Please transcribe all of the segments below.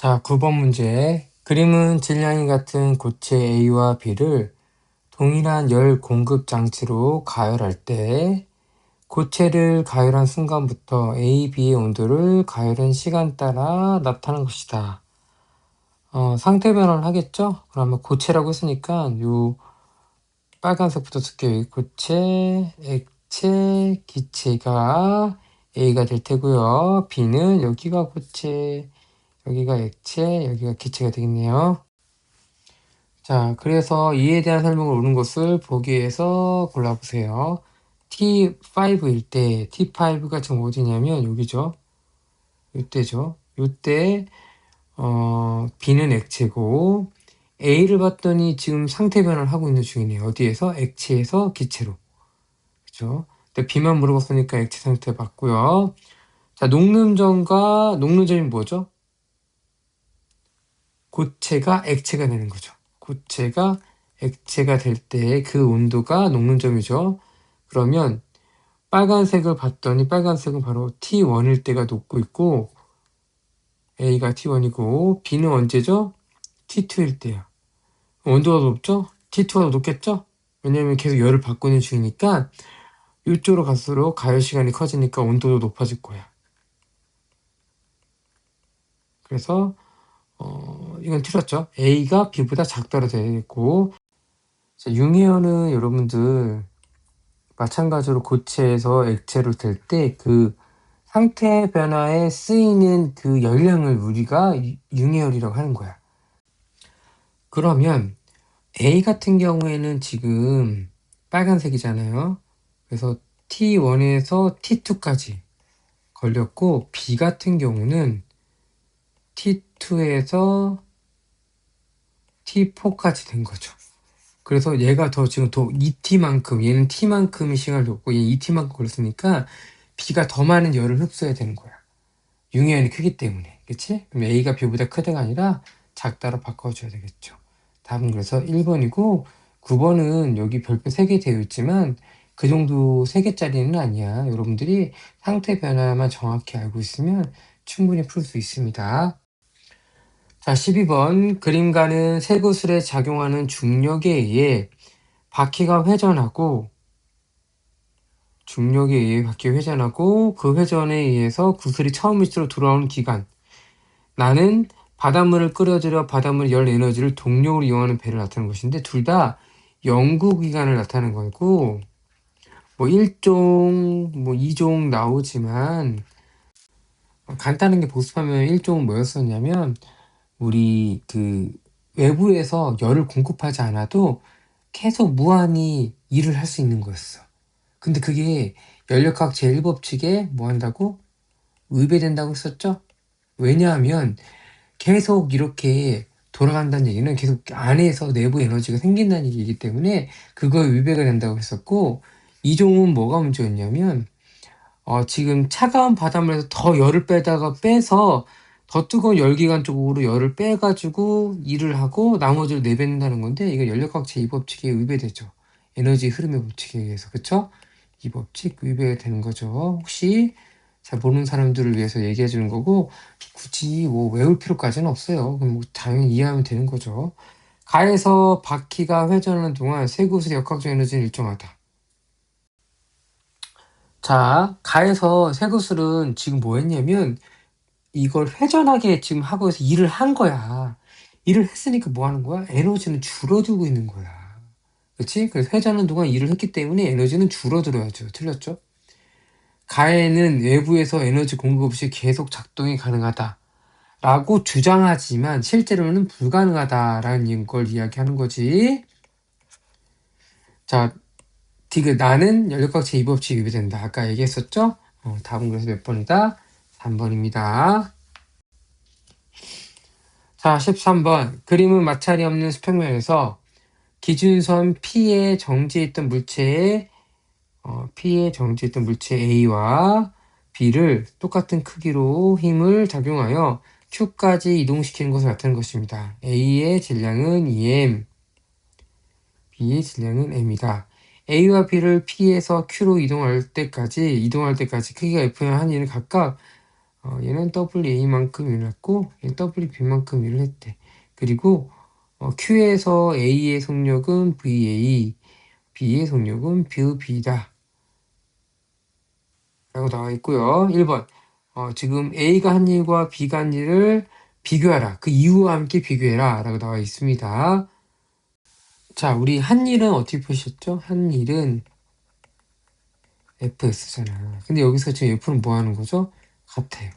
자, 9번 문제. 그림은 질량이 같은 고체 A와 B를 동일한 열 공급 장치로 가열할 때 고체를 가열한 순간부터 A, B의 온도를 가열한 시간 따라 나타난 것이다. 상태 변화를 하겠죠? 그러면 고체라고 했으니까 요 빨간색부터 쓸게요. 고체, 액체, 기체가 A가 될 테고요. B는 여기가 고체, 여기가 액체, 여기가 기체가 되겠네요. 자, 그래서 이에 대한 설명을 옳은 것을 보기 위해서 골라보세요. T5일 때, T5가 지금 어디냐면 여기죠. 이때죠. 이때 B는 액체고 A를 봤더니 지금 상태 변화를 하고 있는 중이네요. 어디에서? 액체에서 기체로. 그죠? 근데 B만 물어봤으니까 액체 상태 봤고요. 자, 녹는점이 뭐죠? 고체가 액체가 되는 거죠. 고체가 액체가 될 때 그 온도가 녹는점이죠. 그러면 빨간색을 봤더니 빨간색은 바로 T1일 때가 녹고 있고 A가 T1이고 B는 언제죠? T2일 때야. 온도가 높죠? T2가 높겠죠? 왜냐면 계속 열을 받고 있는 중이니까 이쪽으로 갈수록 가열 시간이 커지니까 온도도 높아질 거야. 그래서 이건 틀렸죠? A가 B보다 작다로 되겠고, 융해연은 여러분들 마찬가지로 고체에서 액체로 될 때 그 상태 변화에 쓰이는 그 열량을 우리가 융해열이라고 하는 거야. 그러면 A 같은 경우에는 지금 빨간색이잖아요. 그래서 T1에서 T2까지 걸렸고, B 같은 경우는 T2에서 T4까지 된 거죠. 그래서 얘가 지금 더 2T만큼, 얘는 T만큼의 시간을 뒀고 얘는 2T만큼 걸렸으니까 B가 더 많은 열을 흡수해야 되는 거야. 융해연이 크기 때문에. 그치? 그럼 A가 B보다 크다가 아니라 작다로 바꿔줘야 되겠죠. 답은 그래서 1번이고 9번은 여기 별표 3개 되어 있지만 그 정도 3개짜리는 아니야. 여러분들이 상태 변화만 정확히 알고 있으면 충분히 풀 수 있습니다. 자, 12번. 그림가는 새 구슬에 작용하는 중력에 의해 바퀴가 회전하고 그 회전에 의해서 구슬이 처음 위치로 돌아오는 기간. 나는 바닷물을 끓여들여 바닷물 열 에너지를 동력으로 이용하는 배를 나타내는 것인데 둘 다 영구 기간을 나타내는 거고 뭐 1종, 뭐 2종 나오지만 간단하게 복습하면 1종은 뭐였었냐면 우리 그 외부에서 열을 공급하지 않아도 계속 무한히 일을 할 수 있는 거였어. 근데 그게 연력학 제1법칙에 뭐 한다고? 위배된다고 했었죠? 왜냐하면 계속 이렇게 돌아간다는 얘기는 계속 안에서 내부 에너지가 생긴다는 얘기이기 때문에 그거에 위배가 된다고 했었고, 이종은 뭐가 문제였냐면 지금 차가운 바닷물에서 더 열을 빼서 더 뜨거운 열기관 쪽으로 열을 빼가지고 일을 하고 나머지를 내뱉는다는 건데, 이거 연력학 제2법칙에 위배되죠. 에너지 흐름의 법칙에 의해서. 그쵸? 이 법칙 위배가 되는 거죠. 혹시 잘 모르는 사람들을 위해서 얘기해 주는 거고, 굳이 뭐 외울 필요까지는 없어요. 그럼 뭐 당연히 이해하면 되는 거죠. 가에서 바퀴가 회전하는 동안 세 구슬의 역학적 에너지는 일정하다. 자, 가에서 세 구슬은 지금 뭐 했냐면 이걸 회전하게 지금 하고 있어 일을 한 거야. 일을 했으니까 뭐 하는 거야? 에너지는 줄어들고 있는 거야. 그치? 그래서 회전하는 동안 일을 했기 때문에 에너지는 줄어들어야죠. 틀렸죠? 가에는 외부에서 에너지 공급 없이 계속 작동이 가능하다 라고 주장하지만 실제로는 불가능하다라는 걸 이야기하는 거지. 자, 나는 연력학 제2법칙이 위배된다. 아까 얘기했었죠? 답은 그래서 몇 번이다? 3번입니다. 자, 13번. 그림은 마찰이 없는 수평면에서 기준선 P에 정지했던 물체의 A와 B를 똑같은 크기로 힘을 작용하여 Q까지 이동시키는 것을 나타내는 것입니다. A의 질량은 2m, B의 질량은 m이다. A와 B를 P에서 Q로 이동할 때까지 크기가 F의 한 일을 각각 얘는 WA만큼 일어났고 얘는 WB만큼 일을 했대. 그리고 Q에서 A의 속력은 VA, B의 속력은 VB다 라고 나와 있고요. 1번 지금 A가 한 일과 B가 한 일을 비교하라. 그 이유와 함께 비교해라 라고 나와 있습니다. 자, 우리 한 일은 어떻게 표시했죠? 한 일은 FS잖아. 근데 여기서 지금 F는 뭐 하는 거죠? 같아요.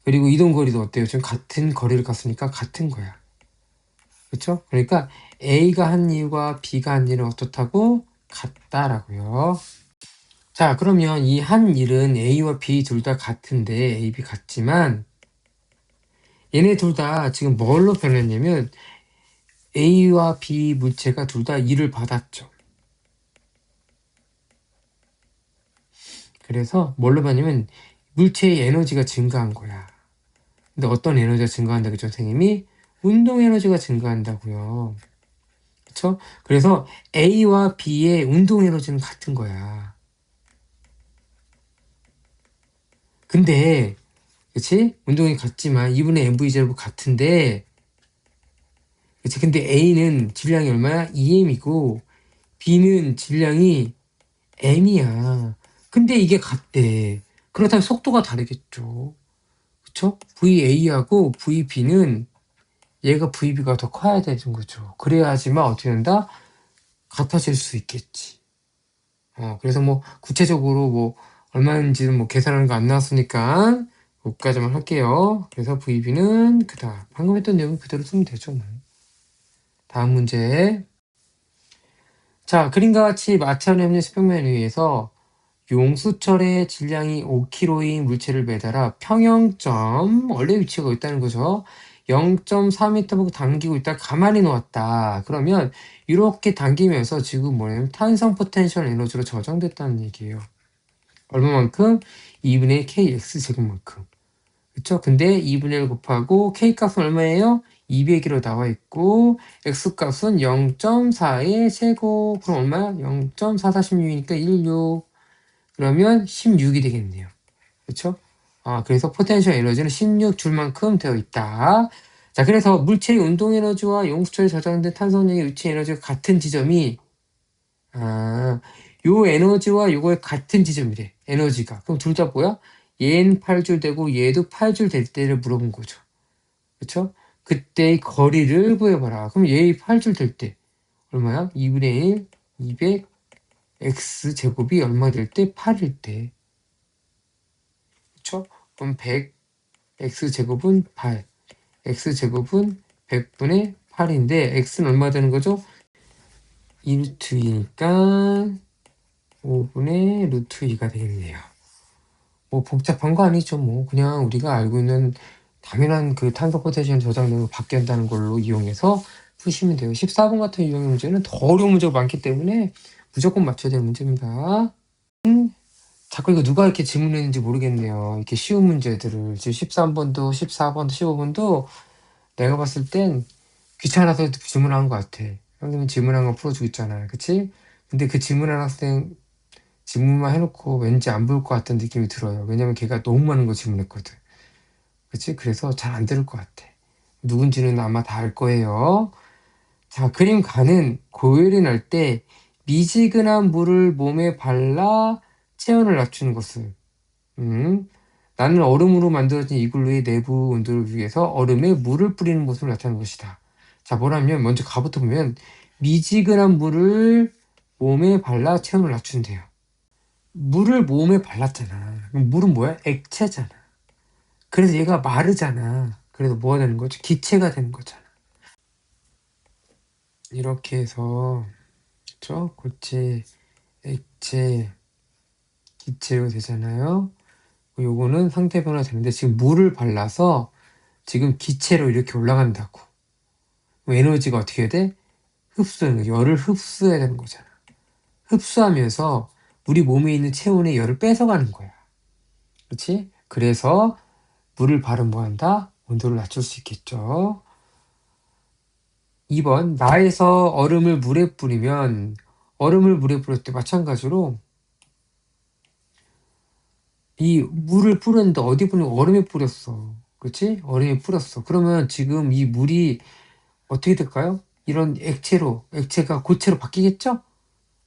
그리고 이동거리도 어때요? 지금 같은 거리를 갔으니까 같은 거야. 그렇죠? 그러니까 A가 한 일과 B가 한 일은 어떻다고? 같다라고요. 자, 그러면 이 한 일은 A와 B 둘 다 같은데 A, B 같지만 얘네 둘 다 지금 뭘로 변했냐면 A와 B 물체가 둘 다 일을 받았죠. 그래서 뭘로 봤냐면 물체의 에너지가 증가한 거야. 근데 어떤 에너지가 증가한다고 했죠, 선생님이? 운동 에너지가 증가한다고요. 그쵸? 그래서 A와 B의 운동 에너지는 같은 거야. 근데 그치? 운동이 같지만 2분의 mv제곱 같은데 그치? 근데 A는 질량이 얼마야? 2m이고 B는 질량이 m이야. 근데 이게 같대. 그렇다면 속도가 다르겠죠. 그쵸? VA하고 VB는 얘가 VB가 더 커야 되는 거죠. 그래야지만 어떻게 된다? 같아질 수 있겠지. 그래서 뭐 구체적으로 뭐 얼마인지는 뭐 계산하는 거 안 나왔으니까 여기까지만 할게요. 그래서 VB는 그다. 방금 했던 내용 그대로 쓰면 되죠. 뭐. 다음 문제. 자, 그림과 같이 마찰이 없는 수평면에 의해서 용수철의 질량이 5kg인 물체를 매달아 평형점, 원래 위치가 있다는 거죠. 0.4m 보고 당기고 있다 가만히 놓았다. 그러면 이렇게 당기면서 지금 뭐냐면 탄성 포텐셜 에너지로 저장됐다는 얘기예요. 얼마만큼? 2분의 kx 제곱만큼. 그쵸? 근데 2분의 1 곱하고 k 값은 얼마예요? 200이로 나와 있고 x 값은 0.4의 제곱. 그럼 얼마야? 0.4416이니까 16. 그러면 16이 되겠네요. 그쵸? 그래서 포텐셜 에너지는 16줄만큼 되어 있다. 자, 그래서 물체의 운동 에너지와 용수철에 저장된 탄성력의 위치 에너지가 같은 지점이 요 에너지와 요거의 같은 지점이래. 에너지가. 그럼 둘 다 뭐야? 얘는 8줄 되고 얘도 8줄 될 때를 물어본 거죠. 그쵸? 그때의 거리를 구해봐라. 그럼 얘의 8줄 될 때 얼마야? 2분의 1, 200, x 제곱이 얼마 될 때? 8일 때. 그쵸? 그럼 100, x 제곱은 8. x 제곱은 100분의 8인데 x는 얼마 되는 거죠? 2루트 2니까 5분의 루트 2가 되겠네요. 뭐 복잡한 거 아니죠. 뭐 그냥 우리가 알고 있는 당연한 그 탄소 포텐셜 저장량을 바뀐다는 걸로 이용해서 푸시면 돼요. 14번 같은 유형 문제는 더 어려운 문제가 많기 때문에 무조건 맞춰야 될 문제입니다. 자꾸 이거 누가 이렇게 질문했는지 모르겠네요. 이렇게 쉬운 문제들을 지금 13번도 14번도 15번도 내가 봤을 땐 귀찮아서 질문한 것 같아. 선생님 질문한 거 풀어주고 있잖아요. 그치? 근데 그 질문한 학생 질문만 해놓고 왠지 안 볼 것 같은 느낌이 들어요. 왜냐면 걔가 너무 많은 거 질문했거든. 그치? 그래서 잘 안 들을 것 같아. 누군지는 아마 다 알 거예요. 자, 그림 가는 고열이 날 때 미지근한 물을 몸에 발라 체온을 낮추는 것을 나는 얼음으로 만들어진 이글루의 내부 온도를 위해서 얼음에 물을 뿌리는 모습을 나타내는 것이다. 자, 뭐라면 먼저 가부터 보면 미지근한 물을 몸에 발라 체온을 낮춘대요. 물을 몸에 발랐잖아. 그럼 물은 뭐야? 액체잖아. 그래서 얘가 마르잖아. 그래서 뭐가 되는 거지? 기체가 되는 거잖아. 이렇게 해서 그쵸? 고체, 액체, 기체로 되잖아요. 요거는 상태 변화 되는데 지금 물을 발라서 지금 기체로 이렇게 올라간다고. 에너지가 어떻게 해야 돼? 흡수하는 거. 열을 흡수해야 되는 거잖아. 흡수하면서 우리 몸에 있는 체온의 열을 뺏어가는 거야. 그렇지? 그래서 물을 바르면 뭐한다? 온도를 낮출 수 있겠죠. 2번 나에서 얼음을 물에 뿌리면 얼음을 물에 뿌릴 때 마찬가지로 이 물을 뿌렸는데 어디 뿌려? 얼음에 뿌렸어. 그렇지? 얼음에 뿌렸어. 그러면 지금 이 물이 어떻게 될까요? 이런 액체가 고체로 바뀌겠죠?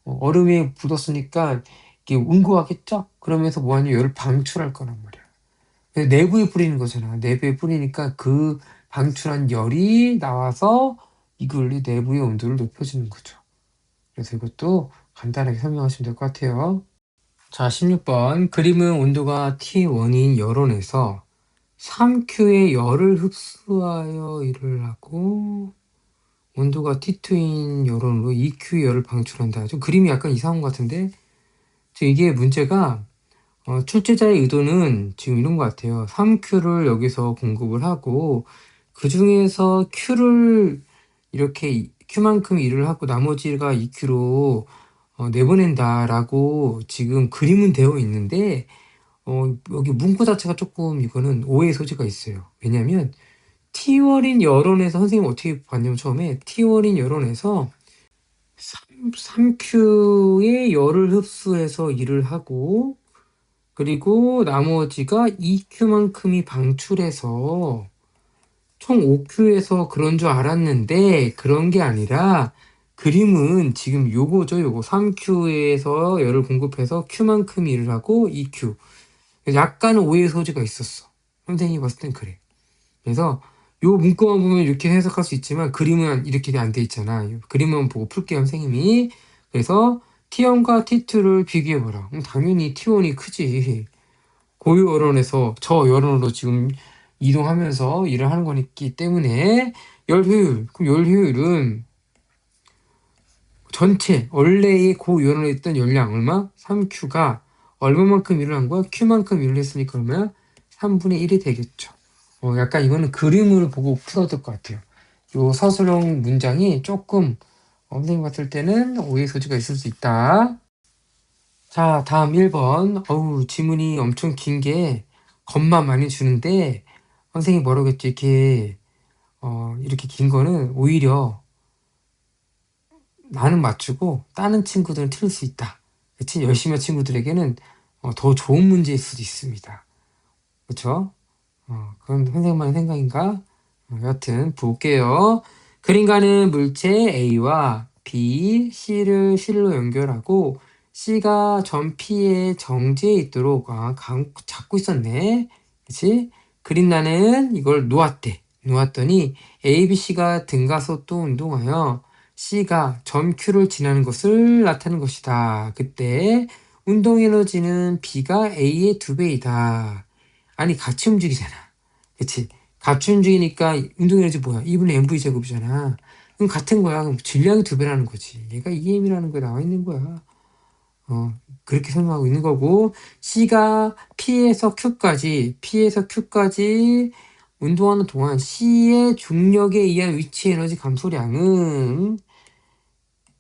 얼음에 묻었으니까 이게 응고하겠죠? 그러면서 뭐하냐? 열을 방출할 거란 말이야. 근데 내부에 뿌리는 거잖아. 내부에 뿌리니까 그 방출한 열이 나와서 이걸 내부의 온도를 높여주는 거죠. 그래서 이것도 간단하게 설명하시면 될 것 같아요. 자, 16번. 그림은 온도가 T1인 열원에서 3Q의 열을 흡수하여 일을 하고 온도가 T2인 열원으로 2Q의 열을 방출한다. 좀 그림이 약간 이상한 것 같은데 지금 이게 문제가 출제자의 의도는 지금 이런 것 같아요. 3Q를 여기서 공급을 하고 그 중에서 Q를 이렇게 Q만큼 일을 하고 나머지가 2Q로 내보낸다라고 지금 그림은 되어 있는데 여기 문구 자체가 조금 이거는 오해 소지가 있어요. 왜냐면 T월인 여론에서 선생님 어떻게 봤냐면 처음에 T월인 여론에서 3Q의 열을 흡수해서 일을 하고 그리고 나머지가 2Q만큼이 방출해서 총 5Q에서 그런 줄 알았는데 그런 게 아니라 그림은 지금 요거죠. 요거 3Q에서 열을 공급해서 Q만큼 일을 하고 2Q. 약간은 오해 소지가 있었어. 선생님이 봤을 땐 그래. 그래서 요 문구만 보면 이렇게 해석할 수 있지만 그림은 이렇게 안 돼 있잖아. 그림만 보고 풀게요, 선생님이. 그래서 T1과 T2를 비교해보라. 당연히 T1이 크지. 고유 여론에서 저 여론으로 지금 이동하면서 일을 하는 거기 때문에 열 효율. 그럼 열 효율은 전체 원래의 고여론에 있던 열량 얼마? 3Q가 얼마만큼 일을 한 거야? Q만큼 일을 했으니까 얼마야? 3분의 1이 되겠죠. 약간 이거는 그림을 보고 풀어야 될 것 같아요. 요 서술형 문장이 조금 선생님 봤을 때는 오해 소지가 있을 수 있다. 자, 다음 1번. 지문이 엄청 긴 게 겁만 많이 주는데 선생님이 뭐라고 했지? 이렇게 긴 거는 오히려 나는 맞추고 다른 친구들은 틀릴 수 있다. 그치? 열심히 한 친구들에게는 더 좋은 문제일 수도 있습니다. 그쵸? 그건 선생님만의 생각인가? 여하튼 볼게요. 그림가는 물체 A와 B, C를 실로 연결하고 C가 점 P의 정지에 있도록 잡고 있었네. 그치? 그린나는 이걸 놓았대. 놓았더니 A, B, C가 등가서 또 운동하여 C가 점 Q를 지나는 것을 나타내는 것이다. 그때 운동 에너지는 B가 A의 2배이다. 아니 같이 움직이잖아. 그치? 같이 움직이니까 운동 에너지 뭐야? 2분의 mv 제곱이잖아. 그럼 같은 거야. 그럼 질량이 2배라는 거지. 얘가 EM이라는 거에 나와 있는 거야. 그렇게 설명하고 있는 거고 C가 P에서 Q까지 운동하는 동안 C의 중력에 의한 위치 에너지 감소량은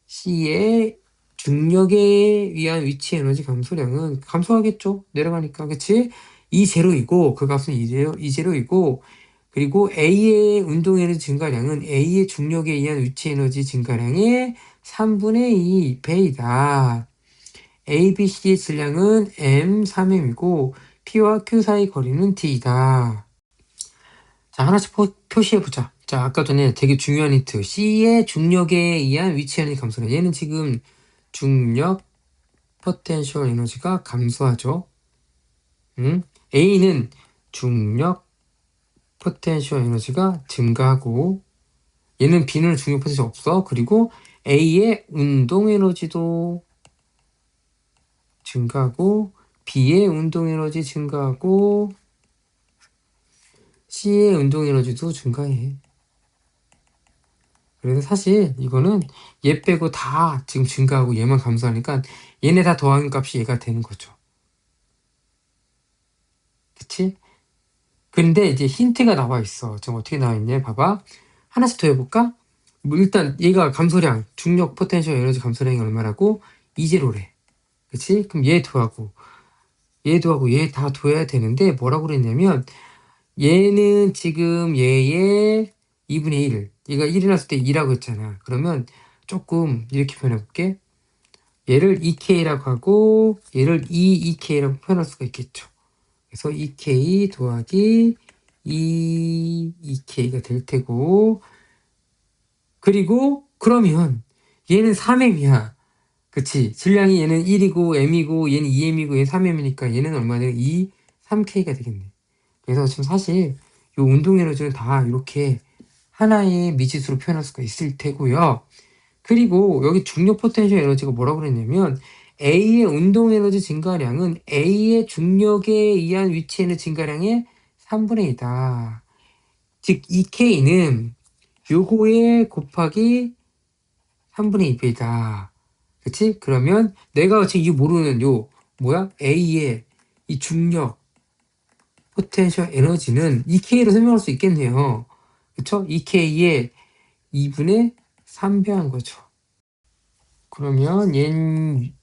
C의 중력에 의한 위치 에너지 감소량은 감소하겠죠. 내려가니까. 그치? 이 제로이고 그 값은 이 제로이고 그리고 A의 운동 에너지 증가량은 A의 중력에 의한 위치 에너지 증가량의 3분의 2 배이다. A, B, C의 질량은 M, 3M이고 P와 Q 사이 거리는 D이다. 자, 하나씩 표시해보자. 자, 아까 전에 되게 중요한 힌트. C의 중력에 의한 위치 에너지 감소량. 얘는 지금 중력 포텐셜 에너지가 감소하죠. A는 중력 포텐셜 에너지가 증가하고 얘는 B는 중력 포텐셜 없어. 그리고 A의 운동 에너지도 증가하고 B의 운동 에너지 증가하고 C의 운동 에너지도 증가해. 그래서 사실 이거는 얘 빼고 다 지금 증가하고 얘만 감소하니까 얘네 다 더하는 값이 얘가 되는 거죠. 그치? 근데 이제 힌트가 나와 있어. 지금 어떻게 나와 있냐? 봐봐. 하나씩 더 해볼까? 뭐 일단 얘가 감소량, 중력 포텐셜 에너지 감소량이 얼마라고? 2제로래. 그치? 그럼 얘 더하고 얘 다 둬야 되는데 뭐라고 그랬냐면 얘는 지금 얘의 2분의 1. 얘가 1이 났을 때 2라고 했잖아. 그러면 조금 이렇게 표현해볼게. 얘를 2K라고 하고 얘를 2K라고 표현할 수가 있겠죠. 그래서 2K 더하기 2K가 될 테고, 그리고 그러면 얘는 3M이야. 그치? 질량이 얘는 1이고 M이고 얘는 2M이고 얘는 3M이니까 얘는 얼마냐? 3K가 되겠네. 그래서 지금 사실 이 운동 에너지는 다 이렇게 하나의 미지수로 표현할 수가 있을 테고요. 그리고 여기 중력 포텐셜 에너지가 뭐라고 그랬냐면 A의 운동 에너지 증가량은 A의 중력에 의한 위치에는 증가량의 3분의 2다. 즉 2K는 요거에 곱하기 3분의 2배다. 그치? 그러면 내가 지금 이 모르는 요 뭐야? A의 이 중력 포텐셜 에너지는 2K로 설명할 수 있겠네요. 그쵸? 2K의 2분의 3배한 거죠. 그러면 얘는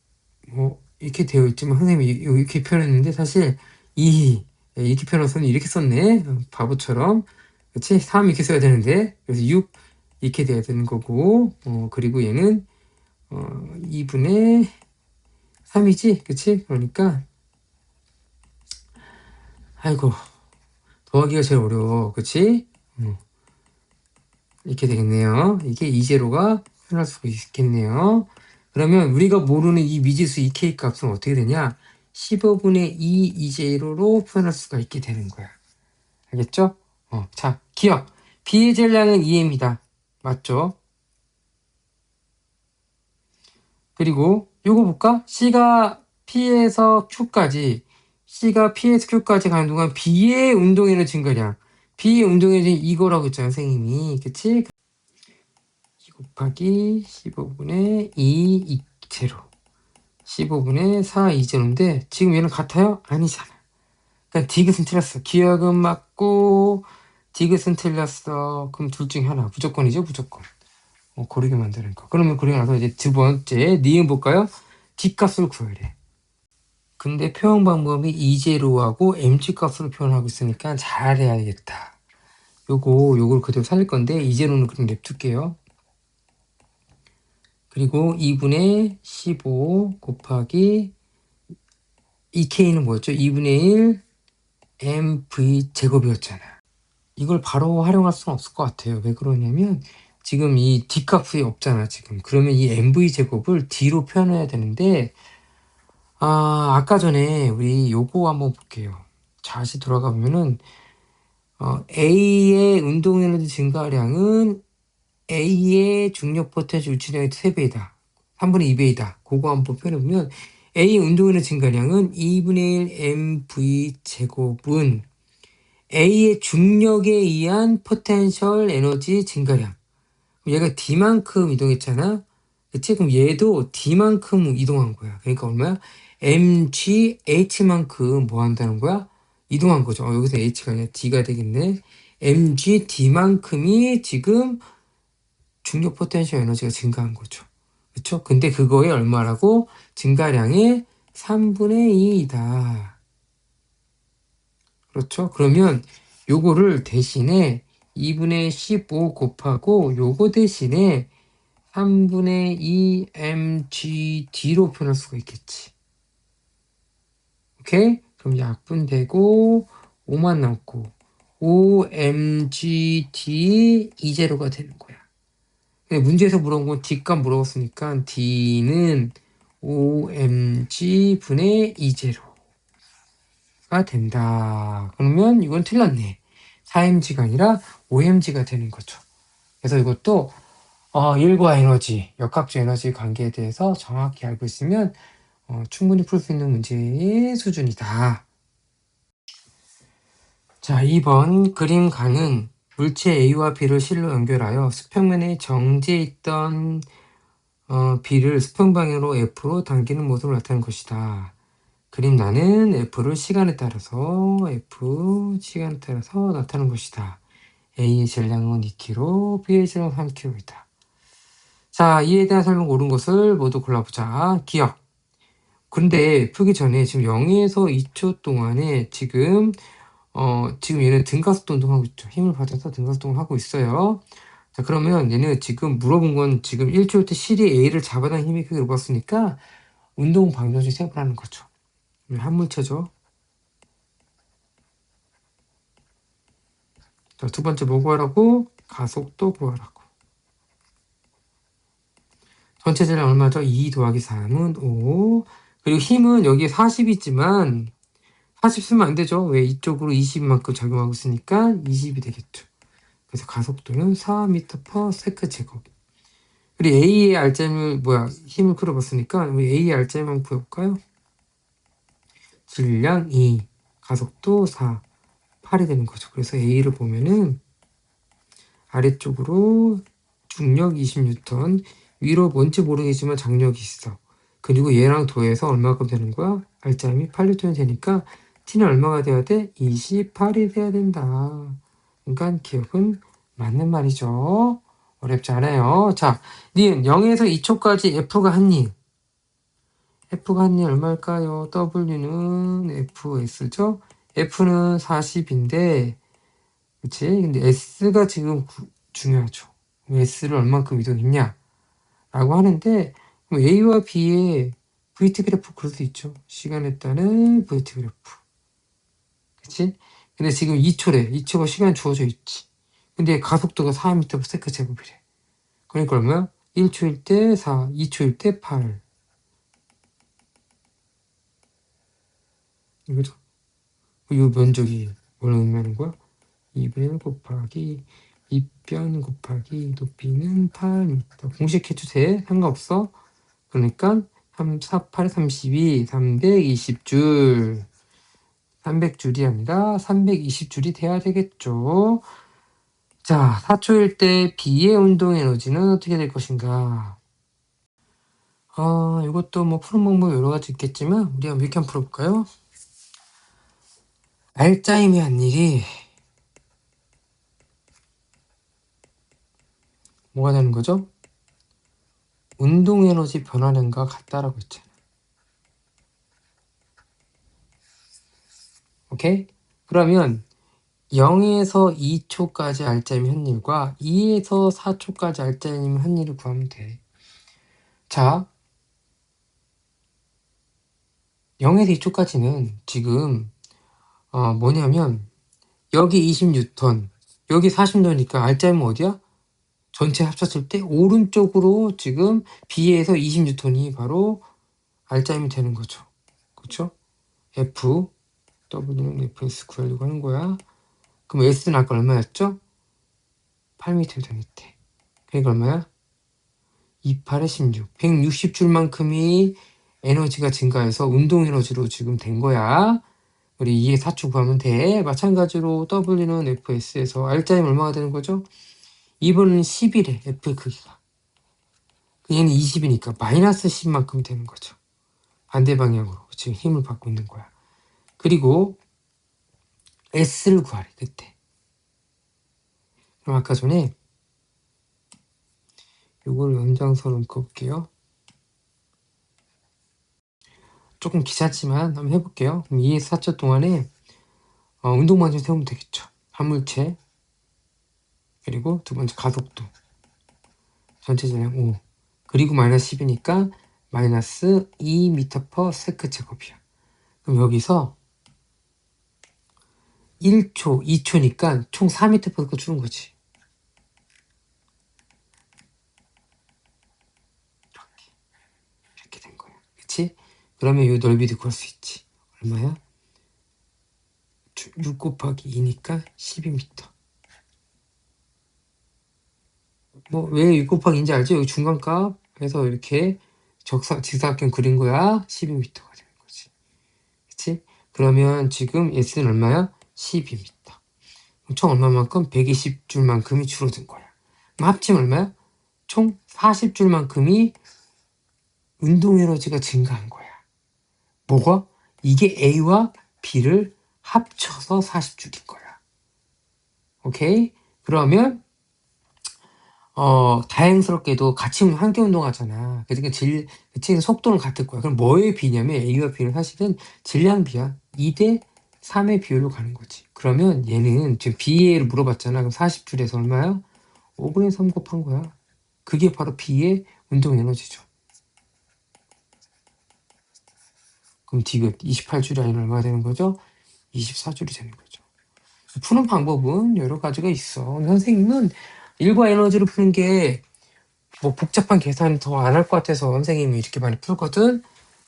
뭐 이렇게 되어 있지만 선생님이 이렇게 표현했는데 사실 이렇게 표현해서는 이렇게 썼네. 바보처럼. 그치? 3 이렇게 써야 되는데 그래서 6 이렇게 돼야 되는 거고 그리고 얘는 2분의 3이지? 그치? 그러니까 아이고 더하기가 제일 어려워. 그치? 이렇게 되겠네요. 이게 이제로가 표현할 수가 있겠네요. 그러면 우리가 모르는 이 미지수 2K 값은 어떻게 되냐? 15분의 2 이제로로 표현할 수가 있게 되는 거야. 알겠죠? 자, 기억. B의 질량은 2M이다. 맞죠? 그리고 요거 볼까? C가 P에서 Q까지 가는 동안 B의 운동에너지 증가량. B의 운동에너지 이거라고 했잖아, 선생님이. 그치? 2 곱하기 15분의 2 이제로. 15분의 4 이제로인데 지금 얘는 같아요? 아니잖아. 그러니까 디귿은 틀렸어. 기억은 맞고 디귿은 틀렸어. 그럼 둘 중에 하나. 무조건이죠, 무조건. 고르게 만드는 거. 그러면 그러고 나서 이제 두 번째 니은 볼까요? D값을 구해래. 근데 표현 방법이 이제로하고 mg값으로 표현하고 있으니까 잘해야겠다. 요걸 그대로 살릴 건데 이제로는 그럼 냅둘게요. 그리고 2분의 15 곱하기 2K는 뭐였죠? 2분의 1 mv 제곱이었잖아. 이걸 바로 활용할 수는 없을 것 같아요. 왜 그러냐면 지금 이 D값이 없잖아 지금. 그러면 이 mv 제곱을 D로 표현해야 되는데 아까 전에 우리 요거 한번 볼게요. 다시 돌아가 보면은 A의 운동 에너지 증가량은 A의 중력 포텐셜 유출량의 3배이다. 3분의 2배이다. 그거 한번 표현해보면 A의 운동 에너지 증가량은 2분의 1 mv 제곱은 A의 중력에 의한 포텐셜 에너지 증가량. 얘가 D만큼 이동했잖아. 그치? 그럼 얘도 D만큼 이동한 거야. 그러니까 얼마야? mgH만큼 뭐 한다는 거야? 이동한 거죠. 여기서 H가 아니라 D가 되겠네. mgD만큼이 지금 중력 포텐셜 에너지가 증가한 거죠. 그쵸? 근데 그거에 얼마라고? 증가량의 3분의 2이다. 그렇죠? 그러면 요거를 대신에 2분의 15 곱하고 요거 대신에 3분의 2 mgd로 표현할 수가 있겠지. 오케이? 그럼 약분되고 5만 남고 5mgd 이제로가 되는 거야. 근데 문제에서 물어본 건 D값 물어봤으니까 D는 5mg분의 2제로가 된다. 그러면 이건 틀렸네. 4mg가 아니라 5mg가 되는 거죠. 그래서 이것도 일과 에너지, 역학적 에너지 관계에 대해서 정확히 알고 있으면 충분히 풀 수 있는 문제의 수준이다. 자, 2번 그림 강은 물체 A와 B를 실로 연결하여 수평면에 정지해 있던 B를 수평 방향으로 F로 당기는 모습을 나타낸 것이다. 그림 나는 F를 시간에 따라서 나타낸 것이다. A의 질량은 2kg, B의 질량은 3kg이다. 자, 이에 대한 설명 옳은 것을 모두 골라보자. 기억. 근데 풀기 전에 지금 0에서 2초 동안에 지금 얘는 등가속도 운동하고 있죠. 힘을 받아서 등가속동을 하고 있어요. 자, 그러면 얘는 지금 물어본 건 지금 1초 때 실이 A를 잡아당 힘이 크게 높았으니까 운동 방정식 생각하는 거죠. 한물체죠. 자, 두 번째 뭐 구하라고? 가속도 구하라고. 전체 질량 얼마죠? 2 더하기 3은 5. 그리고 힘은 여기에 40이지만 40 쓰면 안 되죠. 왜? 이쪽으로 20만큼 작용하고 있으니까 20이 되겠죠. 그래서 가속도는 4m/s 제곱. 우리 A의 알짜임을 힘을 풀어봤으니까 우리 A의 알짜임 한번 구해볼까요? 질량 2, 가속도 4, 8이 되는 거죠. 그래서 A를 보면은 아래쪽으로 중력 20N, 위로 뭔지 모르겠지만 장력이 있어. 그리고 얘랑 더해서 얼마큼 되는 거야? 알짜임이 8N이 되니까 T는 얼마가 돼야 돼? 28이 돼야 된다. 그러니까 기억은 맞는 말이죠. 어렵지 않아요. 자, 니은 0에서 2초까지 F가 한 일. F가 한 일 얼마일까요? W는 FS죠? F는 40인데, 그치? 근데 S가 지금 중요하죠. S를 얼만큼 이동했냐? 라고 하는데, A와 B의 VT 그래프 그럴 수 있죠. 시간에 따른 VT 그래프. 그치? 근데 지금 2초래. 2초가 시간 주어져 있지. 근데 가속도가 4m/s 제곱이래. 그러니까 얼마야? 1초일 때 4, 2초일 때 8. 이거죠? 이 면적이 뭘 의미하는 거야? 2분의 1 곱하기 2변 곱하기 높이는 8m. 공식해주세요. 상관없어. 그러니까 3, 4, 8, 32, 320줄. 300줄이 아니라 320줄이 돼야 되겠죠. 자, 4초일 때 B의 운동 에너지는 어떻게 될 것인가? 이것도 뭐 푸는 방법 여러 가지 있겠지만 우리 한번 이렇게 한번 풀어볼까요? 알짜임이 한 일이 뭐가 되는 거죠? 운동 에너지 변화량과 같다라고 했잖아. 오케이? 그러면 0에서 2초까지 알짜임 한 일과 2에서 4초까지 알짜임 한 일을 구하면 돼. 자, 0에서 2초까지는 지금 뭐냐면 여기 20뉴턴, 여기 40뉴턴이니까 알짜임은 어디야? 전체 합쳤을 때 오른쪽으로 지금 B에서 20뉴턴이 바로 알짜임이 되는 거죠. 그렇죠? F, W는 FS 구하려고 하는 거야. 그럼 S는 아까 얼마였죠? 8m 되겠대. 그러니까 얼마야? 28에 16. 160줄만큼이 에너지가 증가해서 운동 에너지로 지금 된 거야. 우리 2의 4초 구하면 돼. 마찬가지로 W는 FS에서 R자임 얼마가 되는 거죠? 이번은 10이래. F의 크기가. 얘는 20이니까 마이너스 10만큼 되는 거죠. 반대 방향으로 지금 힘을 받고 있는 거야. 그리고 S를 구하래. 그때. 그럼 아까 전에 요걸 연장선으로 그어볼게요. 조금 귀찮지만 한번 해볼게요. 그럼 2에서 4초 동안에 운동만 좀 세우면 되겠죠. 화물체, 그리고 두 번째 가속도, 전체 질량 5, 그리고 마이너스 10이니까 마이너스 2m/s 제곱이야. 그럼 여기서 1초, 2초니까 총 4m/s 주는 거지. 이렇게 된 거야. 그치? 그러면 이 넓이도 구할 수 있지. 얼마야? 6 곱하기 2니까 12m. 뭐 왜 6 곱하기 2인지 알지? 여기 중간값 해서 이렇게 직사각형 그린 거야. 12m가 되는 거지. 그치? 그러면 지금 S는 얼마야? 12m. 총 얼마만큼? 120줄만큼이 줄어든 거야. 그럼 합치면 얼마야? 총 40줄만큼이 운동 에너지가 증가한 거야. 뭐가? 이게 A와 B를 합쳐서 40줄인 거야. 오케이? 그러면 다행스럽게도 같이 함께 운동하잖아. 그러니까 그치? 속도는 같을 거야. 그럼 뭐에 비냐면 A와 B는 사실은 질량비야. 2대 3의 비율로 가는 거지. 그러면 얘는 지금 B를 물어봤잖아. 그럼 40줄에서 얼마야? 5분의 3 곱한 거야. 그게 바로 B의 운동 에너지죠. 그럼 디귿 28줄이 아니라 얼마 되는 거죠? 24줄이 되는 거죠. 푸는 방법은 여러 가지가 있어. 선생님은 일과 에너지를 푸는 게 뭐 복잡한 계산 더 안 할 것 같아서 선생님이 이렇게 많이 풀거든.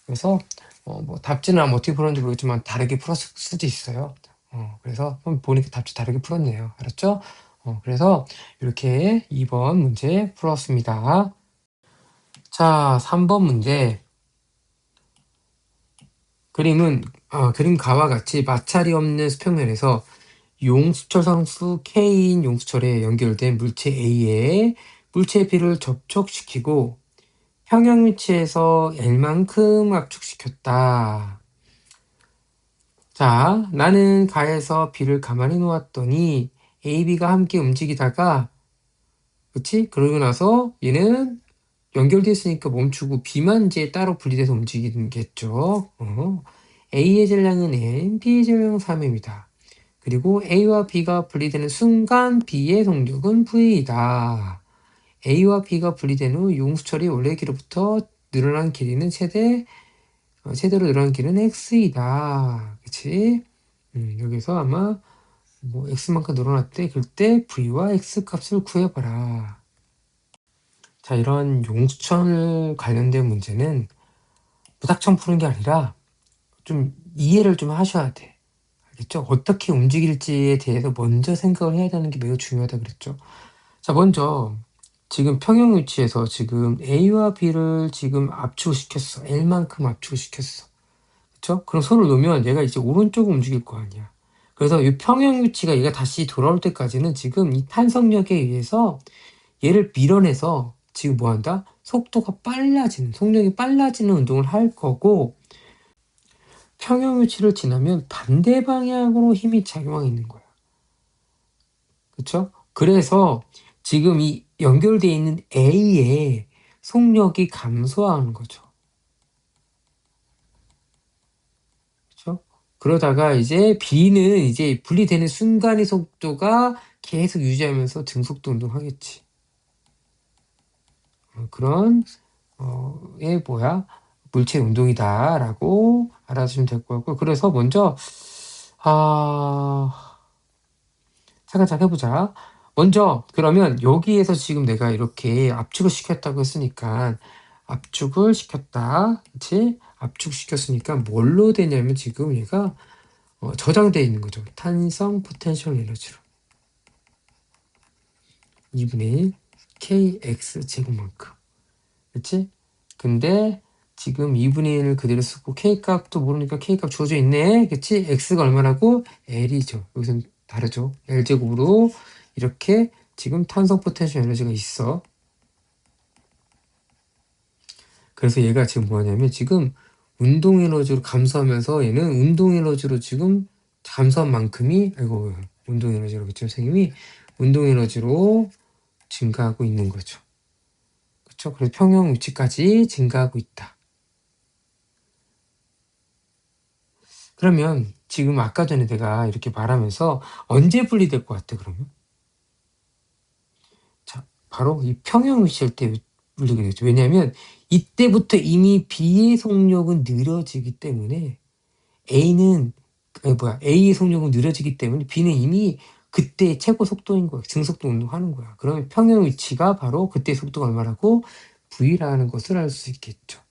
그래서 뭐 답지는 아마 어떻게 풀었는지 모르겠지만 다르게 풀었을 수도 있어요. 그래서 보니까 답지 다르게 풀었네요. 알았죠? 그래서 이렇게 2번 문제 풀었습니다. 자, 3번 문제. 그림 가와 같이 마찰이 없는 수평면에서 용수철 상수 K인 용수철에 연결된 물체 A에 물체 B를 접촉시키고 평형 위치에서 L만큼 압축시켰다. 자, 나는 가에서 B를 가만히 놓았더니 A, B가 함께 움직이다가, 그치? 그러고 나서 얘는 연결됐으니까 멈추고 B만 이제 따로 분리돼서 움직이겠죠. A의 질량은 N, B의 질량은 3M이다. 그리고 A와 B가 분리되는 순간 B의 속력은 V이다. A와 B가 분리된 후 용수철이 원래 길로부터 늘어난 길이는 최대로 늘어난 길이는 X이다. 그치? 여기서 아마 뭐 X만큼 늘어났대. 그때 V와 X 값을 구해봐라. 자, 이런 용수철 관련된 문제는 무작정 푸는 게 아니라 좀 이해를 좀 하셔야 돼. 알겠죠? 어떻게 움직일지에 대해서 먼저 생각을 해야 되는 게 매우 중요하다 그랬죠. 자, 먼저 지금 평형 위치에서 지금 A와 B를 지금 압축을 시켰어. L만큼 압축을 시켰어. 그쵸? 그럼 손을 놓으면 얘가 이제 오른쪽으로 움직일 거 아니야. 그래서 이 평형 위치가 얘가 다시 돌아올 때까지는 지금 이 탄성력에 의해서 얘를 밀어내서 지금 뭐 한다? 속도가 빨라지는, 속력이 빨라지는 운동을 할 거고, 평형 위치를 지나면 반대 방향으로 힘이 작용하고 있는 거야. 그쵸? 그래서 지금 이 연결되어 있는 A의 속력이 감소하는 거죠. 그쵸? 그러다가 이제 B는 이제 분리되는 순간의 속도가 계속 유지하면서 등속도 운동하겠지. 그런 물체 운동이다라고 알아주시면 될 것 같고, 그래서 먼저 잠깐 해보자. 먼저 그러면 여기에서 지금 내가 이렇게 압축을 시켰다고 했으니까 압축을 시켰다, 그치? 압축시켰으니까 뭘로 되냐면 지금 얘가 저장되어 있는 거죠. 탄성 포텐셜 에너지로 2분의 1 kx 제곱만큼, 그치? 근데 지금 2분의 1을 그대로 쓰고 k값도 모르니까 k값 주어져 있네, 그치? x가 얼마라고? l이죠. 여기서는 다르죠. l제곱으로 이렇게 지금 탄성 포텐셜 에너지가 있어. 그래서 얘가 지금 뭐냐면 지금 운동 에너지로 감소하면서 얘는 운동 에너지로 지금 감소한 만큼이, 운동 에너지로, 그쵸? 선생님이 운동 에너지로 증가하고 있는 거죠. 그쵸? 그래서 평형 위치까지 증가하고 있다. 그러면 지금 아까 전에 내가 이렇게 말하면서 언제 분리될 것 같아, 그러면? 자, 바로 이 평형 위치일 때 분리가 되죠. 왜냐하면 이때부터 이미 B의 속력은 느려지기 때문에 A의 속력은 느려지기 때문에 B는 이미 그때 최고 속도인 거야. 증속도 운동하는 거야. 그러면 평형 위치가 바로 그때 속도가 얼마라고? V라는 것을 알 수 있겠죠.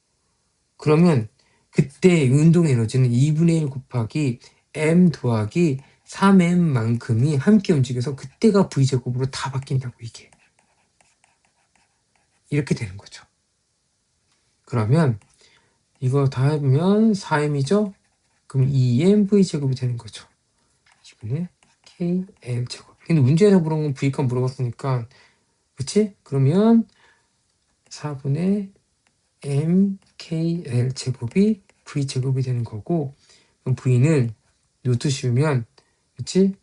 그러면 그때 운동 에너지는 2분의 1 곱하기 m 더하기 3m만큼이 함께 움직여서 그때가 V제곱으로 다 바뀐다고, 이게. 이렇게 되는 거죠. 그러면 이거 다 해보면 4m이죠? 그럼 2m V제곱이 되는 거죠. 2분의 KL제곱. 근데 문제에서 물어본 건 V값 물어봤으니까, 그치? 그러면 4분의 MKL제곱이 V제곱이 되는 거고, 그럼 V는 루트 씌우면, 그치?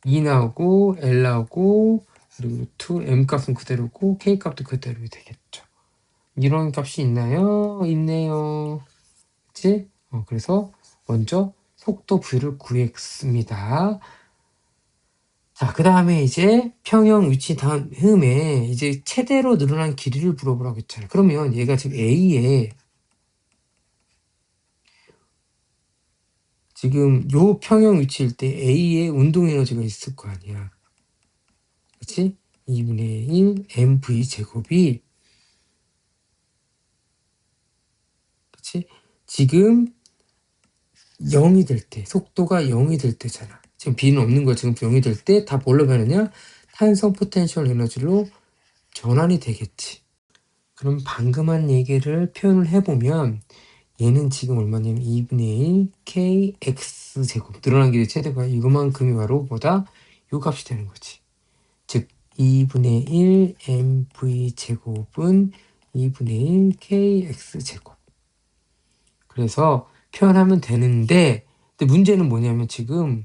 2 나오고, L 나오고, 그리고 루트 M 값은 그대로고, K 값도 그대로 되겠죠. 이런 값이 있나요? 있네요. 그치? 그래서 먼저 속도 V를 구했습니다. 자, 그 다음에 이제 평형 위치 다음에 이제 최대로 늘어난 길이를 물어보라고 했잖아요. 그러면 얘가 지금 A에 지금 요 평형 위치일 때 A에 운동 에너지가 있을 거 아니야. 그치? 2분의 1 mv 제곱이, 그치? 지금 0이 될 때, 속도가 0이 될 때잖아. 지금 B는 없는 거야. 지금 0이 될 때 다 뭘로 변하냐? 탄성 포텐셜 에너지로 전환이 되겠지. 그럼 방금 한 얘기를 표현을 해보면 얘는 지금 얼마냐면 2분의 1 kx 제곱, 늘어난 길이의 최대가 이거만큼이 바로 뭐다? 요 값이 되는 거지. 즉 2분의 1 mv 제곱은 2분의 1 kx 제곱. 그래서 표현하면 되는데, 근데 문제는 뭐냐면 지금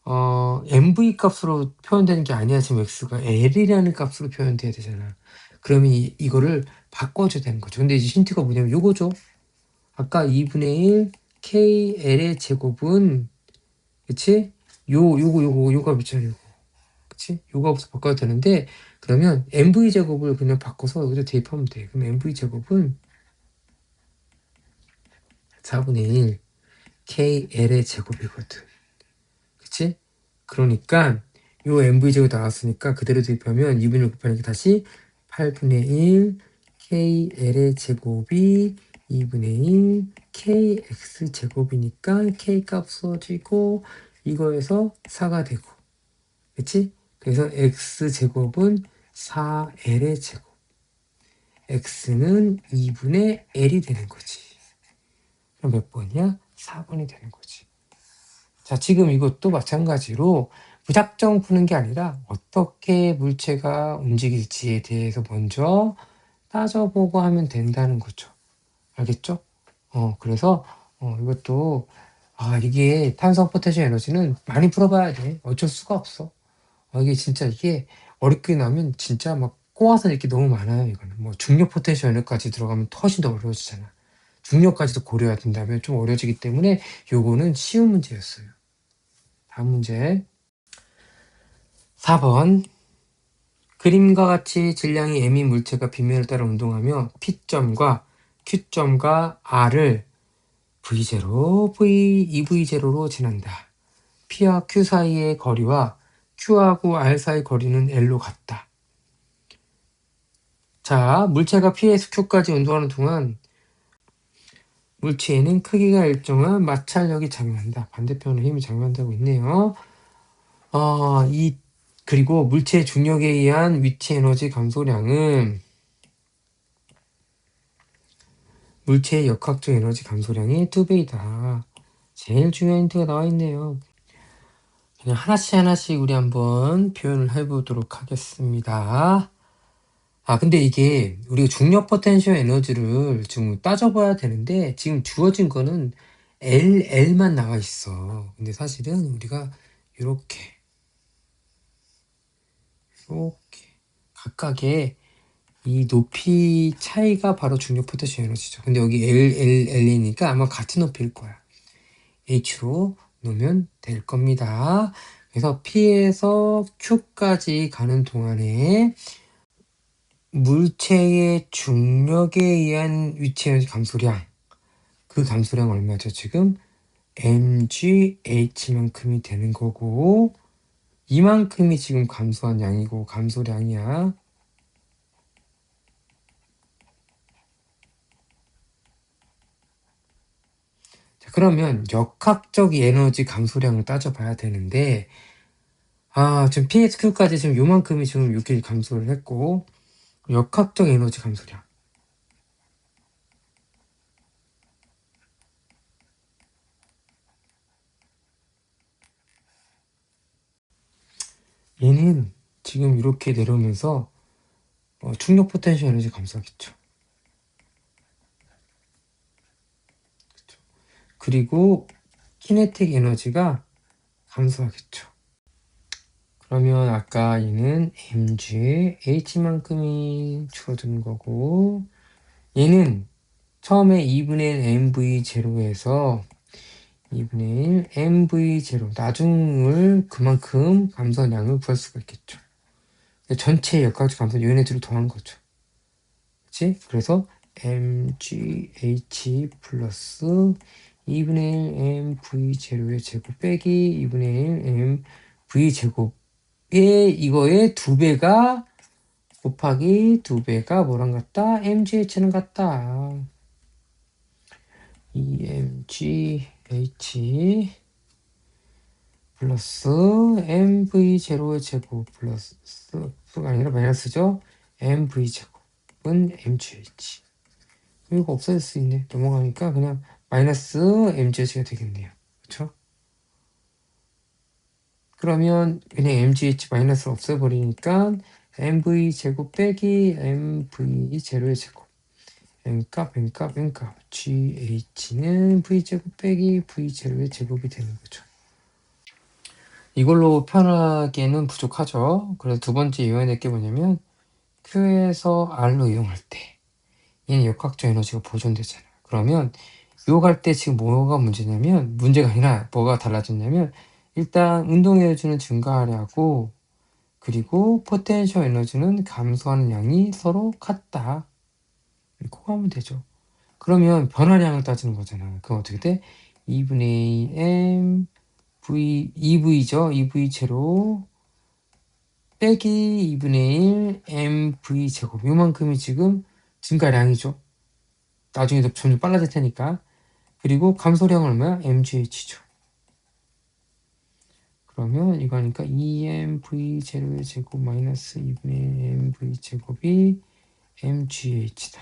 mv 값으로 표현되는 게 아니야. 지금 x가 l이라는 값으로 표현돼야 되잖아. 그러면 이거를 바꿔줘야 되는 거죠. 근데 이제 힌트가 뭐냐면 요거죠. 아까 2분의 1 kl의 제곱은, 그치? 요거 값이잖아. 요거. 그치? 요거 값으로 바꿔도 되는데, 그러면 mv 제곱을 그냥 바꿔서 여기다 대입하면 돼. 그럼 mv 제곱은 4분의 1 kl의 제곱이거든. 그치? 그러니까 요 mv 제곱 나왔으니까 그대로 대입하면 2분의 1 곱하니까 다시 8분의 1 kl의 제곱이 2분의 1 kx 제곱이니까 k 값 써지고 이거에서 4가 되고, 그치? 그래서 x 제곱은 4l의 제곱, x는 2분의 l이 되는 거지. 그럼 몇 번이야? 4번이 되는 거지. 자, 지금 이것도 마찬가지로 무작정 푸는 게 아니라 어떻게 물체가 움직일지에 대해서 먼저 따져보고 하면 된다는 거죠. 알겠죠? 그래서 이것도 이게 탄성 포텐셜 에너지는 많이 풀어봐야 돼. 어쩔 수가 없어. 이게 진짜 이게 어렵게 나면 진짜 막 꼬아서 이렇게 너무 많아요. 이거는 뭐 중력 포텐셜 에너지까지 들어가면 훨씬 더 어려워지잖아. 중력까지도 고려해야 된다면 좀 어려워지기 때문에 요거는 쉬운 문제였어요. 다음 문제 4번. 그림과 같이 질량이 m인 물체가 빗면을 따라 운동하며 P점과 Q점과 R을 V0, V, 2V0로 지난다. P와 Q 사이의 거리와 Q하고 R 사이 거리는 L로 같다. 자, 물체가 P에서 Q까지 운동하는 동안 물체에는 크기가 일정한 마찰력이 작용한다. 반대편으로 힘이 작용한다고 있네요. 그리고 물체의 중력에 의한 위치 에너지 감소량은 물체의 역학적 에너지 감소량의 2배이다. 제일 중요한 힌트가 나와 있네요. 그냥 하나씩 우리 한번 표현을 해보도록 하겠습니다. 근데 이게 우리가 중력 포텐셜 에너지를 지금 따져봐야 되는데 지금 주어진 거는 L만 나와 있어. 근데 사실은 우리가 이렇게 각각의 이 높이 차이가 바로 중력 포텐셜 에너지죠. 근데 여기 L이니까 아마 같은 높이일 거야. H로 놓으면 될 겁니다. 그래서 P에서 Q까지 가는 동안에 물체의 중력에 의한 위치 에너지 감소량, 그 감소량 얼마죠? 지금 mgH만큼이 되는 거고, 이만큼이 지금 감소한 양이고 감소량이야. 자, 그러면 역학적 에너지 감소량을 따져봐야 되는데, 지금 PSQ까지 지금 요만큼이 지금 이렇게 감소를 했고, 역학적 에너지 감소량. 얘는 지금 이렇게 내려오면서 충격 포텐셜 에너지 감소하겠죠. 그쵸? 그리고 키네틱 에너지가 감소하겠죠. 그러면 아까 얘는 mg h만큼이 줄어드는 거고, 얘는 처음에 2분의 1 mv 제로에서 2분의 1 mv 제로 나중을 그만큼 감소량을 구할 수가 있겠죠. 전체 역학적 감소 얘네들을 더한 거죠. 그치? 그래서 mgh 플러스 2분의 1 mv 제로의 제곱 빼기 2분의 1 mv 제곱에 이거의 2배가 곱하기 2배가 뭐랑 같다? mgh는 같다. 2mgh 플러스 mv 제로의 제곱 플러스가 아니라 마이너스죠. mv 제곱은 mgh. 이거 없어질 수 있네. 넘어가니까 그냥 마이너스 mgh가 되겠네요. 그렇죠? 그러면 그냥 mgh 마이너스를 없애버리니까 mv 제곱 빼기 mv 제로의 제곱 n값gh는 v 제곱 빼기 v 제로의 제곱이 되는 거죠. 이걸로 표현하기에는 부족하죠. 그래서 두 번째 이용해야 될 게 뭐냐면 Q에서 R로 이용할 때 얘는 역학적 에너지가 보존되잖아요. 그러면 이용할 때 지금 뭐가 문제냐면 문제가 아니라 뭐가 달라졌냐면 일단 운동 에너지는 증가하려고 그리고 포텐셜 에너지는 감소하는 양이 서로 같다. 이렇게 하면 되죠. 그러면 변화량을 따지는 거잖아. 그럼 어떻게 돼? 2분의 2 m v 2v죠. 2v 제로 빼기 2분의 1 mv 제곱 요만큼이 지금 증가량이죠. 나중에 더 점점 빨라질 테니까. 그리고 감소량은 얼마야? mgh죠. 그러면 이거니까 2mv 제로의 제곱 마이너스 2분의 1 mv 제곱이 mgh다.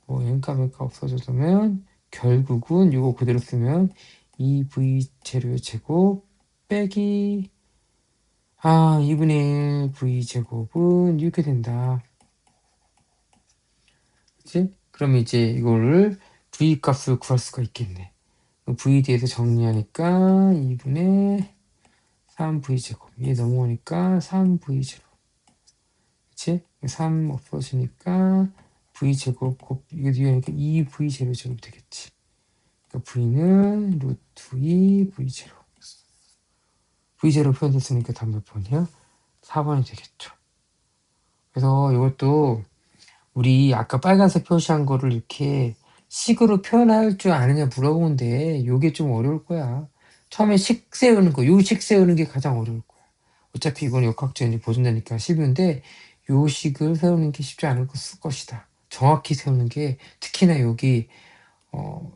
뭐 n값 없어져서면 결국은 이거 그대로 쓰면 2v 제로의 제곱 빼기 2분의 1 v 제곱은 이렇게 된다. 그치? 그럼 이제 이거를 v 값을 구할 수가 있겠네. v 뒤에서 정리하니까 2분의 3v 제곱 얘 넘어오니까 3v 제곱 그치? 3 없어지니까 v 제곱 이거 뒤에 하니까 2v 제로 제곱 되겠지. 그러니까 v는 루트 2 v 제로 v 제로 표현됐으니까 답 몇 번이야? 4번이 되겠죠. 그래서 이것도 우리 아까 빨간색 표시한 거를 이렇게 식으로 표현할 줄 아느냐 물어보는데 요게 좀 어려울 거야. 처음에 식 세우는 거, 요 식 세우는 게 가장 어려울 거야. 어차피 이건 역학적인 보존되니까 쉽은데 요 식을 세우는 게 쉽지 않을 것이다. 정확히 세우는 게 특히나 여기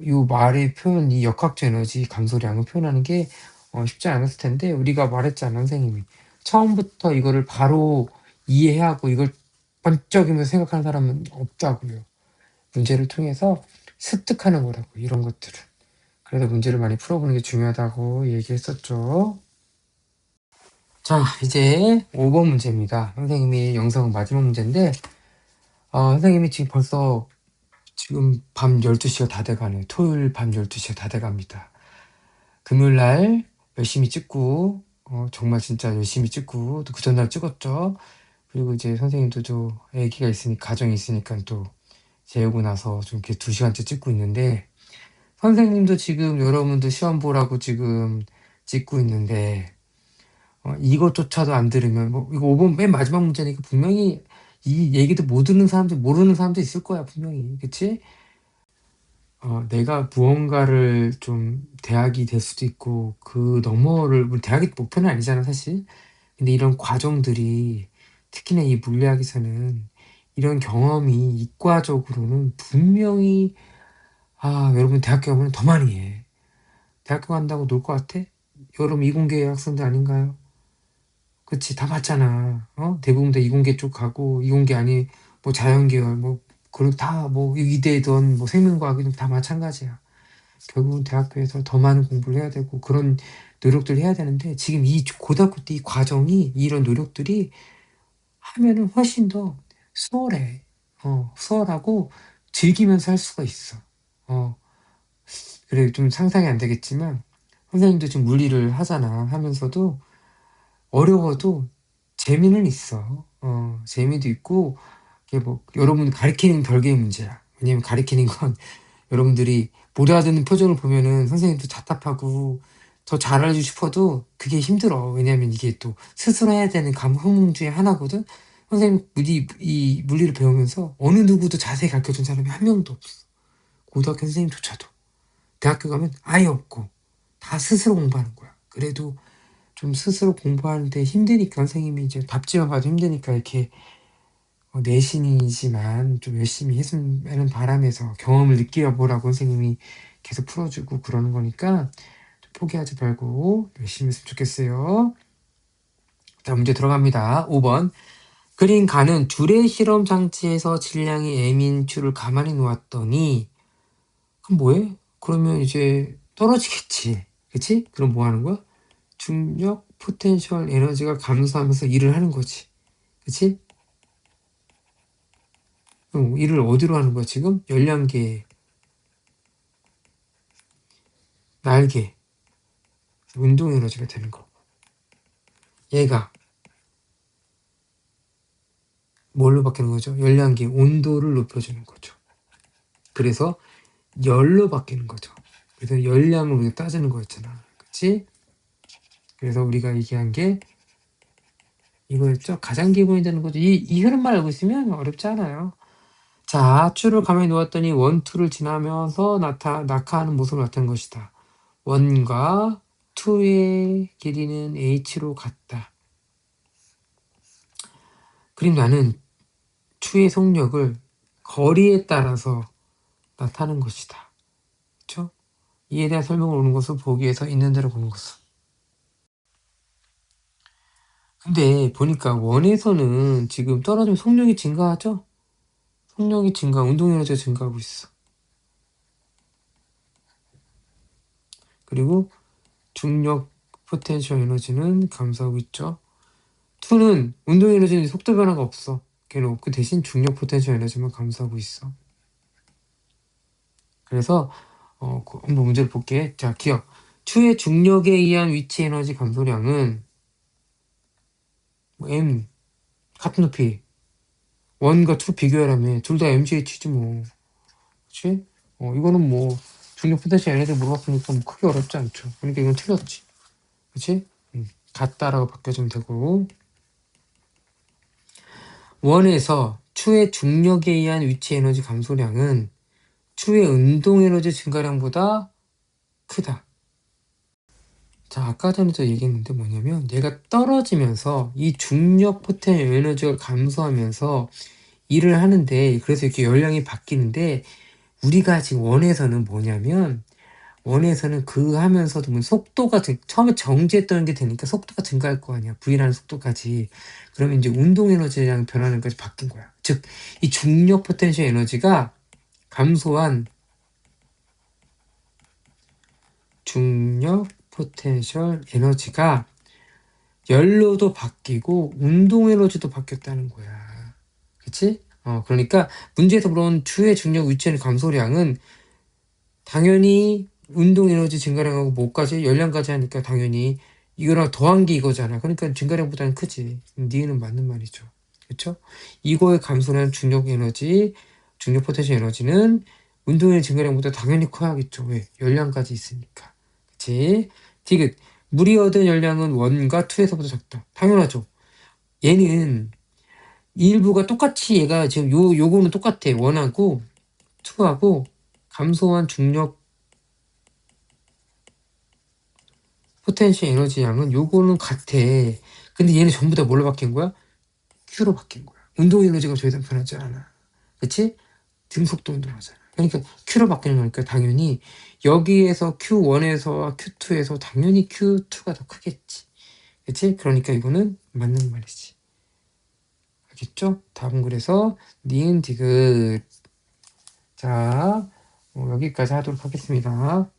요 말의 표현, 이 역학적 에너지 감소량을 표현하는 게 쉽지 않았을 텐데 우리가 말했잖아 선생님이 처음부터 이거를 바로 이해하고 이걸 번쩍이면서 생각하는 사람은 없다고요. 문제를 통해서 습득하는 거라고 이런 것들을. 그래서 문제를 많이 풀어보는 게 중요하다고 얘기했었죠. 자 이제 5번 문제입니다. 선생님이 영상 마지막 문제인데 선생님이 지금 벌써 지금 밤 12시가 다 돼가네요. 토요일 밤 12시가 다 돼갑니다. 금요일날 열심히 찍고 정말 진짜 열심히 찍고 또 그 전날 찍었죠. 그리고 이제 선생님도 좀 애기가 있으니까 가정이 있으니까 또 재우고 나서 좀 이렇게 2시간째 찍고 있는데 선생님도 지금 여러분도 시험 보라고 지금 찍고 있는데 이것조차도 안 들으면 뭐 이거 5번 맨 마지막 문제니까 분명히 이 얘기도 못 듣는 사람들 모르는 사람도 있을 거야 분명히 그치? 내가 무언가를 좀 대학이 될 수도 있고 그 너머를 대학이 목표는 아니잖아 사실. 근데 이런 과정들이 특히나 이 물리학에서는 이런 경험이 이과적으로는 분명히 여러분 대학교 가면 더 많이 해. 대학교 간다고 놀 것 같아? 여러분 이공계 학생들 아닌가요? 그치 다 봤잖아. 대부분 다 이공계 쪽 가고 이공계 아니 뭐 자연계열 뭐 그리고 다 뭐 의대든 뭐 생명과학이든 다 마찬가지야. 결국은 대학교에서 더 많은 공부를 해야 되고 그런 노력들을 해야 되는데 지금 이 고등학교 때 이 과정이 이런 노력들이 하면은 훨씬 더 수월해. 수월하고 즐기면서 할 수가 있어. 그래 좀 상상이 안 되겠지만 선생님도 지금 물리를 하잖아. 하면서도 어려워도 재미는 있어. 재미도 있고 이게 뭐 여러분 가르치는 별개의 문제야. 왜냐면 가르치는 건 여러분들이 못 알아듣는 표정을 보면은 선생님도 답답하고 더 잘해주고 싶어도 그게 힘들어. 왜냐면 이게 또 스스로 해야 되는 과목 중에 하나거든. 선생님 이 물리를 배우면서 어느 누구도 자세히 가르쳐준 사람이 한 명도 없어. 고등학교 선생님조차도. 대학교 가면 아예 없고 다 스스로 공부하는 거야. 그래도 좀 스스로 공부하는데 힘드니까 선생님이 이제 답지만 봐도 힘드니까 이렇게 내신이지만 좀 열심히 했으면 바람에서 경험을 느껴보라고 선생님이 계속 풀어주고 그러는 거니까 좀 포기하지 말고 열심히 했으면 좋겠어요. 자, 문제 들어갑니다. 5번. 그린 가는 주례 실험 장치에서 질량이 m인 추를 가만히 놓았더니 그럼 뭐해? 그러면 이제 떨어지겠지. 그치? 그럼 뭐 하는 거야? 중력 포텐셜 에너지가 감소하면서 일을 하는 거지. 그치? 그럼 일을 어디로 하는 거야 지금? 열량계, 날개, 운동 에너지가 되는 거. 얘가 뭘로 바뀌는 거죠? 열량계, 온도를 높여주는 거죠. 그래서 열로 바뀌는 거죠. 그래서 열량을 우리가 따지는 거였잖아. 그치? 그래서 우리가 얘기한 게 이거였죠? 가장 기본이 되는 거죠. 이 흐름만 알고 있으면 어렵지 않아요. 자, 추를 가만히 놓았더니 원투를 지나면서 낙하하는 모습을 나타낸 것이다. 원과 투의 길이는 h로 같다. 그림 나는 추의 속력을 거리에 따라서 나타내는 것이다. 그렇죠? 이에 대한 설명을 오는 것을 보기 위해서 있는 대로 보는 것을. 근데 보니까 원에서는 지금 떨어지면 속력이 증가하죠? 속력이 증가, 운동 에너지가 증가하고 있어. 그리고 중력 포텐셜 에너지는 감소하고 있죠. 2는 운동 에너지는 속도 변화가 없어. 걔는 없고 대신 중력 포텐셜 에너지만 감소하고 있어. 그래서 한번 문제를 볼게. 자, 기억. 추의 중력에 의한 위치 에너지 감소량은 m 같은 높이 1과 2 비교하라며 둘 다 mgh지 뭐. 그치? 이거는 뭐 중력 포텐셜 에너지 물어봤으니까 뭐 크게 어렵지 않죠. 그러니까 이건 틀렸지. 그치? 같다라고 바뀌어주면 되고. 원에서 추의 중력에 의한 위치 에너지 감소량은 추의 운동 에너지 증가량보다 크다. 자, 아까 전에도 얘기했는데 뭐냐면 얘가 떨어지면서 이 중력 포텐셜 에너지가 감소하면서 일을 하는데 그래서 이렇게 열량이 바뀌는데 우리가 지금 원에서는 뭐냐면 원에서는 그 하면서도 뭐 속도가 처음에 정지했던 게 되니까 속도가 증가할 거 아니야. V라는 속도까지. 그러면 이제 운동 에너지랑 변하는 것까지 바뀐 거야. 즉, 이 중력 포텐셜 에너지가 감소한 중력 포텐셜 에너지가 열로도 바뀌고 운동 에너지도 바뀌었다는 거야. 그치? 그러니까 문제에서 물어온 추의 중력 위치의 감소량은 당연히 운동 에너지 증가량하고 뭐까지? 열량까지 하니까 당연히 이거랑 더한 게 이거잖아. 그러니까 증가량보다는 크지. 니은은 맞는 말이죠. 그쵸? 이거의 감소한 중력 에너지, 중력 포텐셜 에너지는 운동의 증가량보다 당연히 커야겠죠. 왜? 열량까지 있으니까. 그치? 디귿. 물이 얻은 열량은 1과 2에서보다 작다. 당연하죠. 얘는 일부가 똑같이 얘가 지금 요거는 똑같아. 1하고 2하고 감소한 중력 포텐셜 에너지 양은 요거는 같아. 근데 얘는 전부 다 뭘로 바뀐 거야? Q로 바뀐 거야. 운동 에너지가 더 이상 변하지 않아. 그치? 등속도 운동하잖아. 그러니까 Q로 바뀌는 거니까 당연히 여기에서 Q1에서 Q2에서 당연히 Q2가 더 크겠지. 그치? 그러니까 이거는 맞는 말이지. 알겠죠? 답은 그래서 니은 디귿. 자, 여기까지 하도록 하겠습니다.